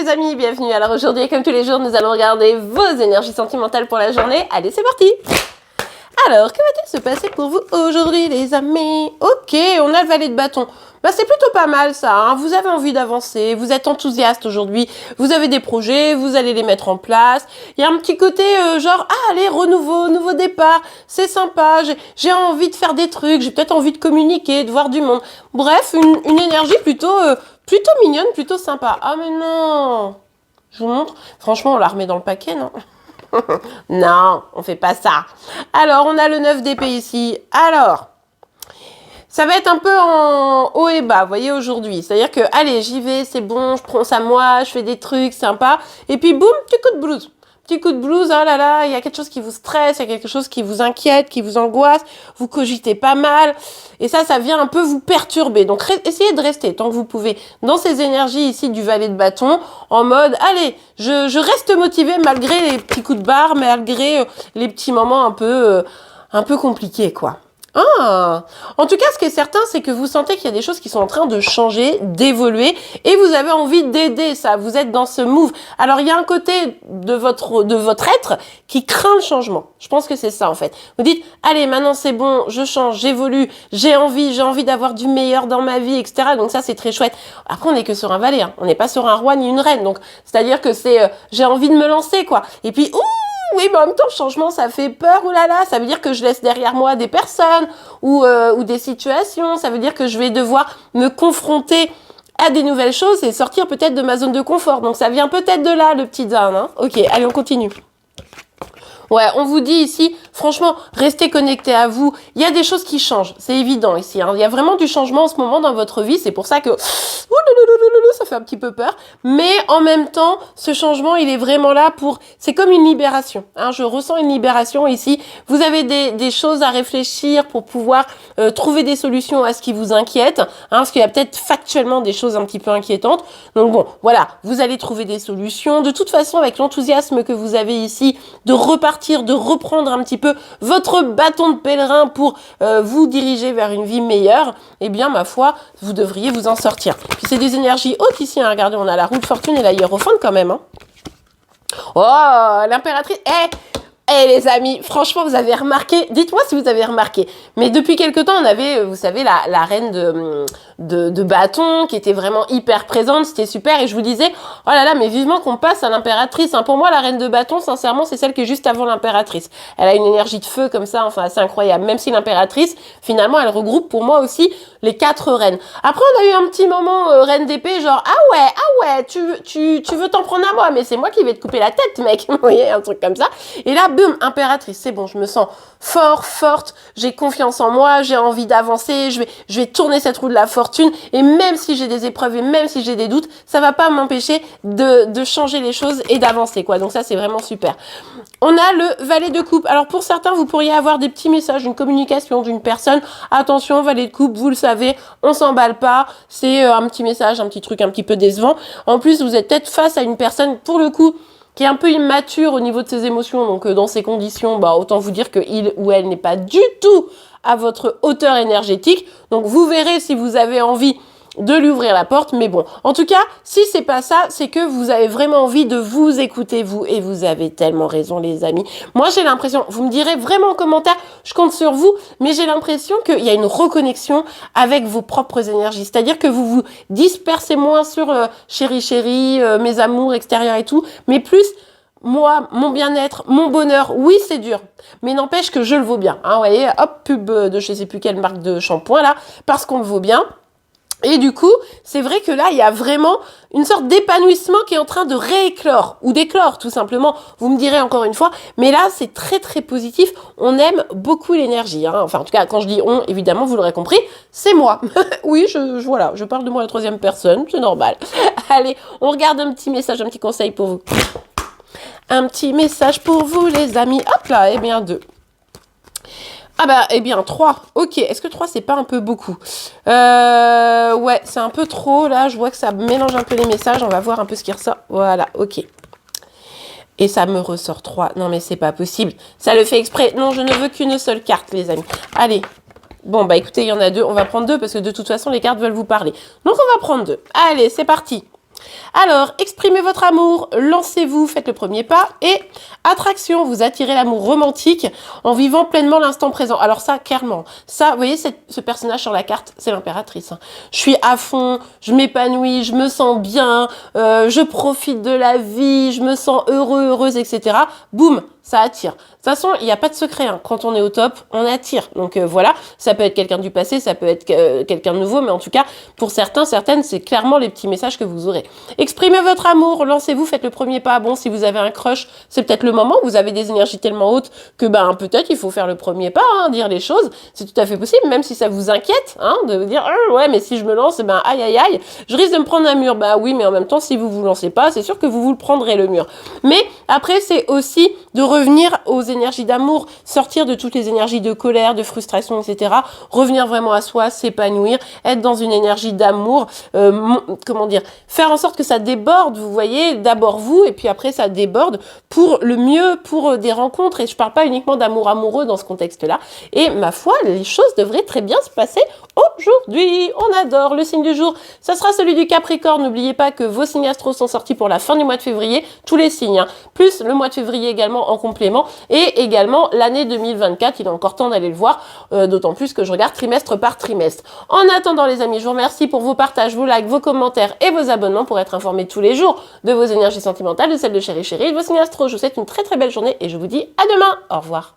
les amis, bienvenue. Alors aujourd'hui, comme tous les jours, nous allons regarder vos énergies sentimentales pour la journée. Allez, c'est parti. Alors, que va-t-il se passer pour vous aujourd'hui, les amis? Ok, on a le valet de bâton. Bah, c'est plutôt pas mal ça, hein. Vous avez envie d'avancer, vous êtes enthousiaste aujourd'hui, vous avez des projets, vous allez les mettre en place. Il y a un petit côté genre, ah allez, renouveau, nouveau départ, c'est sympa, j'ai envie de faire des trucs, j'ai peut-être envie de communiquer, de voir du monde. Bref, une énergie plutôt mignonne, plutôt sympa. Ah mais non, je vous montre, franchement on la remet dans le paquet, non? Non, on fait pas ça. Alors, on a le 9 d'épée ici. Alors, ça va être un peu en haut et bas, vous voyez, aujourd'hui. C'est-à-dire que, allez, j'y vais, c'est bon, je prends ça moi, je fais des trucs sympas. Et puis, boum, petit coup de blues. Petit coup de blues, oh là là, il y a quelque chose qui vous stresse, il y a quelque chose qui vous inquiète, qui vous angoisse, vous cogitez pas mal. Et ça vient un peu vous perturber. Donc, essayez de rester tant que vous pouvez dans ces énergies ici du valet de bâton, en mode, allez, je reste motivée malgré les petits coups de barre, malgré les petits moments un peu compliqués, quoi. Ah, en tout cas, ce qui est certain, c'est que vous sentez qu'il y a des choses qui sont en train de changer, d'évoluer, et vous avez envie d'aider ça. Vous êtes dans ce move. Alors, il y a un côté de votre être qui craint le changement. Je pense que c'est ça, en fait. Vous dites, allez, maintenant c'est bon, je change, j'évolue, j'ai envie d'avoir du meilleur dans ma vie, etc. Donc ça, c'est très chouette. Après, on n'est que sur un valet, hein. On n'est pas sur un roi ni une reine. Donc, c'est-à-dire que c'est, j'ai envie de me lancer, quoi. Et puis, ouh! Oui, mais en même temps, le changement, ça fait peur, oulala, ça veut dire que je laisse derrière moi des personnes ou des situations, ça veut dire que je vais devoir me confronter à des nouvelles choses et sortir peut-être de ma zone de confort. Donc, ça vient peut-être de là, le petit Dan, hein. Ok, allez, on continue. Ouais, on vous dit ici, franchement, restez connectés à vous. Il y a des choses qui changent, c'est évident ici, hein. Il y a vraiment du changement en ce moment dans votre vie. C'est pour ça que ça fait un petit peu peur. Mais en même temps, ce changement, il est vraiment là pour... C'est comme une libération, hein. Je ressens une libération ici. Vous avez des choses à réfléchir pour pouvoir trouver des solutions à ce qui vous inquiète, hein, parce qu'il y a peut-être factuellement des choses un petit peu inquiétantes. Donc bon, voilà, vous allez trouver des solutions. De toute façon, avec l'enthousiasme que vous avez ici, de repartir, de reprendre un petit peu votre bâton de pèlerin pour vous diriger vers une vie meilleure, eh bien, ma foi, vous devriez vous en sortir. Puis c'est des énergies hautes ici, hein. Regardez, on a la roue de fortune et la hiérophante quand même, hein. Oh, l'impératrice. Les amis, franchement, vous avez remarqué, dites-moi si vous avez remarqué, mais depuis quelque temps, on avait, vous savez, la reine de bâton qui était vraiment hyper présente, c'était super, et je vous disais, oh là là, mais vivement qu'on passe à l'impératrice, hein. Pour moi, la reine de bâton, sincèrement, c'est celle qui est juste avant l'impératrice. Elle a une énergie de feu comme ça, enfin, assez incroyable, même si l'impératrice, finalement, elle regroupe pour moi aussi les 4 reines. Après, on a eu un petit moment reine d'épée, genre, ah ouais, tu veux t'en prendre à moi, mais c'est moi qui vais te couper la tête, mec, vous voyez, un truc comme ça, et là, boum, impératrice, c'est bon, je me sens forte, j'ai confiance en moi, j'ai envie d'avancer, je vais tourner cette roue de la fortune, et même si j'ai des épreuves et même si j'ai des doutes, ça va pas m'empêcher de changer les choses et d'avancer, quoi. Donc ça, c'est vraiment super. On a le valet de coupe. Alors pour certains, vous pourriez avoir des petits messages, une communication d'une personne. Attention, valet de coupe, vous le savez, on s'emballe pas, c'est un petit message, un petit truc un petit peu décevant. En plus, vous êtes peut-être face à une personne, pour le coup, qui est un peu immature au niveau de ses émotions, donc dans ces conditions, bah, autant vous dire qu'il ou elle n'est pas du tout à votre hauteur énergétique. Donc vous verrez si vous avez envie de lui ouvrir la porte, mais bon, en tout cas, si c'est pas ça, c'est que vous avez vraiment envie de vous écouter, vous, et vous avez tellement raison, les amis. Moi, j'ai l'impression, vous me direz vraiment en commentaire, je compte sur vous, mais j'ai l'impression qu'il y a une reconnexion avec vos propres énergies, c'est-à-dire que vous vous dispersez moins sur chérie, mes amours extérieurs et tout, mais plus moi, mon bien-être, mon bonheur, oui, c'est dur, mais n'empêche que je le vaux bien, hein, vous voyez, hop, pub de je sais plus quelle marque de shampoing, là, parce qu'on le vaut bien. Et du coup, c'est vrai que là, il y a vraiment une sorte d'épanouissement qui est en train de rééclore, ou d'éclore, tout simplement. Vous me direz encore une fois, mais là, c'est très, très positif. On aime beaucoup l'énergie, hein. Enfin, en tout cas, quand je dis on, évidemment, vous l'aurez compris, c'est moi. Oui, voilà, je parle de moi à la 3e personne, c'est normal. Allez, on regarde un petit message, un petit conseil pour vous. Un petit message pour vous, les amis. Hop là, eh bien, 2. Ah bah, eh bien, 3. Ok, est-ce que 3, c'est pas un peu beaucoup? Ouais, c'est un peu trop. Là, je vois que ça mélange un peu les messages. On va voir un peu ce qui ressort. Voilà, ok. Et ça me ressort 3. Non, mais c'est pas possible. Ça le fait exprès. Non, je ne veux qu'une seule carte, les amis. Allez. Bon, bah écoutez, il y en a 2. On va prendre 2 parce que de toute façon, les cartes veulent vous parler. Donc, on va prendre 2. Allez, c'est parti. Alors, exprimez votre amour, lancez-vous, faites le premier pas. Et attraction, vous attirez l'amour romantique en vivant pleinement l'instant présent. Alors ça, clairement, ça, vous voyez ce personnage sur la carte, c'est l'impératrice. Je suis à fond, je m'épanouis, je me sens bien, je profite de la vie, je me sens heureux, heureuse, etc. Boum, ça attire. De toute façon, il n'y a pas de secret. Hein. Quand on est au top, on attire. Donc voilà, ça peut être quelqu'un du passé, ça peut être quelqu'un de nouveau, mais en tout cas, pour certains, certaines, c'est clairement les petits messages que vous aurez. Exprimez votre amour, lancez-vous, faites le premier pas. Bon, si vous avez un crush, c'est peut-être le moment où vous avez des énergies tellement hautes que peut-être il faut faire le premier pas, hein, dire les choses. C'est tout à fait possible, même si ça vous inquiète, hein, de vous dire ouais, mais si je me lance, aïe aïe aïe, je risque de me prendre un mur. Bah oui, mais en même temps, si vous vous lancez pas, c'est sûr que vous le prendrez le mur. Mais après, c'est aussi de revenir aux énergies d'amour, sortir de toutes les énergies de colère, de frustration, etc. Revenir vraiment à soi, s'épanouir, être dans une énergie d'amour, faire en sorte que ça déborde, vous voyez, d'abord vous, et puis après ça déborde pour le mieux, pour des rencontres, et je parle pas uniquement d'amour amoureux dans ce contexte-là, et ma foi, les choses devraient très bien se passer aujourd'hui. On adore le signe du jour, ça sera celui du Capricorne. N'oubliez pas que vos signes astro sont sortis pour la fin du mois de février, tous les signes, hein, plus le mois de février également en complément, et également l'année 2024, il est encore temps d'aller le voir, d'autant plus que je regarde trimestre par trimestre. En attendant les amis, je vous remercie pour vos partages, vos likes, vos commentaires et vos abonnements pour être informés tous les jours de vos énergies sentimentales, de celles de Chéri Chéri, de vos signes astro. Je vous souhaite une très très belle journée et je vous dis à demain. Au revoir.